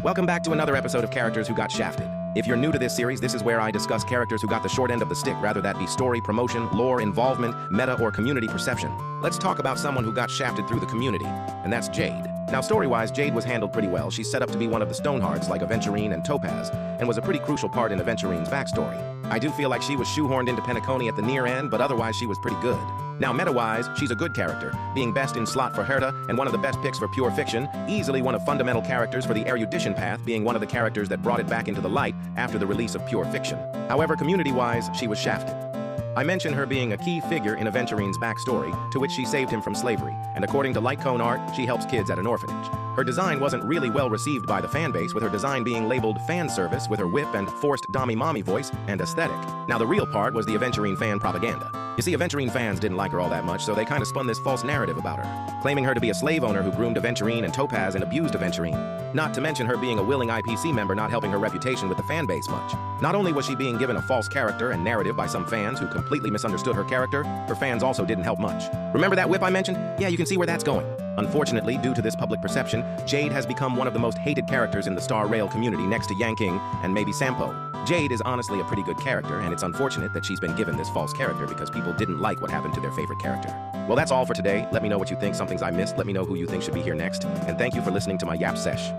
Welcome back to another episode of Characters Who Got Shafted. If you're new to this series, this is where I discuss characters who got the short end of the stick, rather that be story, promotion, lore, involvement, meta, or community perception. Let's talk about someone who got shafted through the community, and that's Jade. Now, story-wise, Jade was handled pretty well. She's set up to be one of the Stonehearts like Aventurine and Topaz, and was a pretty crucial part in Aventurine's backstory. I do feel like she was shoehorned into Penacony at the near end, but otherwise she was pretty good. Now, meta-wise, she's a good character, being best in slot for Herta and one of the best picks for pure fiction, easily one of fundamental characters for the erudition path, being one of the characters that brought it back into the light after the release of pure fiction. However, community-wise, she was shafted. I mentioned her being a key figure in Aventurine's backstory, to which she saved him from slavery, and according to Light Cone Art, she helps kids at an orphanage. Her design wasn't really well received by the fanbase, with her design being labeled fan service with her whip and forced Dommy Mommy voice and aesthetic. Now the real part was the Aventurine fan propaganda. You see, Aventurine fans didn't like her all that much, so they kind of spun this false narrative about her, claiming her to be a slave owner who groomed Aventurine and Topaz and abused Aventurine. Not to mention her being a willing IPC member, not helping her reputation with the fanbase much. Not only was she being given a false character and narrative by some fans who completely misunderstood her character, her fans also didn't help much. Remember that whip I mentioned? Yeah, you can see where that's going. Unfortunately, due to this public perception, Jade has become one of the most hated characters in the Star Rail community next to Yanking and maybe Sampo. Jade is honestly a pretty good character, and it's unfortunate that she's been given this false character because people didn't like what happened to their favorite character. Well, that's all for today. Let me know what you think, some things I missed, let me know who you think should be here next, and thank you for listening to my Yap Sesh.